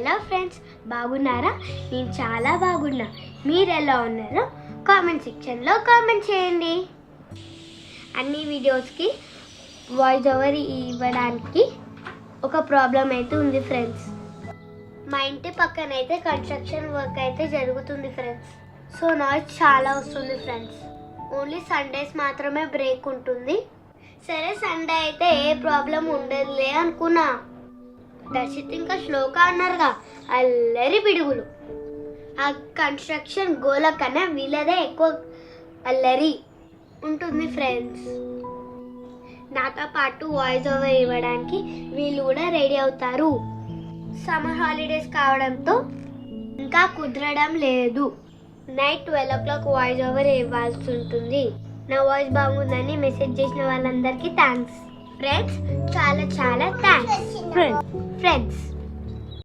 Hello friends, బాగున్నారా? నేను చాలా బాగున్నా. మీరు ఎలా ఉన్నారో కామెంట్ సెక్షన్లో కామెంట్ చేయండి. అన్ని వీడియోస్కి వాయిస్ ఓవర్ ఇవ్వడానికి ఒక ప్రాబ్లం అయితే ఉంది ఫ్రెండ్స్. మా ఇంటి పక్కన అయితే కన్స్ట్రక్షన్ వర్క్ అయితే జరుగుతుంది ఫ్రెండ్స్. సో నాయిస్ చాలా వస్తుంది ఫ్రెండ్స్. ఓన్లీ సండేస్ మాత్రమే బ్రేక్ ఉంటుంది. సరే, సండే అయితే ఏ ప్రాబ్లం ఉండదులే అనుకున్నా. దర్శిత్ ఇంకా శ్లోక అన్నారుగా, అల్లరి పిడుగులు. ఆ కన్స్ట్రక్షన్ గోల కన్నా వీళ్ళదే ఎక్కువ అల్లరి ఉంటుంది ఫ్రెండ్స్. నాతో పాటు వాయిస్ ఓవర్ ఇవ్వడానికి వీళ్ళు కూడా రెడీ అవుతారు. సమ్మర్ హాలిడేస్ కావడంతో ఇంకా కుదరడం లేదు. నైట్ 12 o'clock వాయిస్ ఓవర్ ఇవ్వాల్సి ఉంటుంది. నా వాయిస్ బాగుందని మెసేజ్ చేసిన వాళ్ళందరికీ థ్యాంక్స్ ఫ్రెండ్స్. చాలా చాలా థ్యాంక్స్ ఫ్రెండ్స్.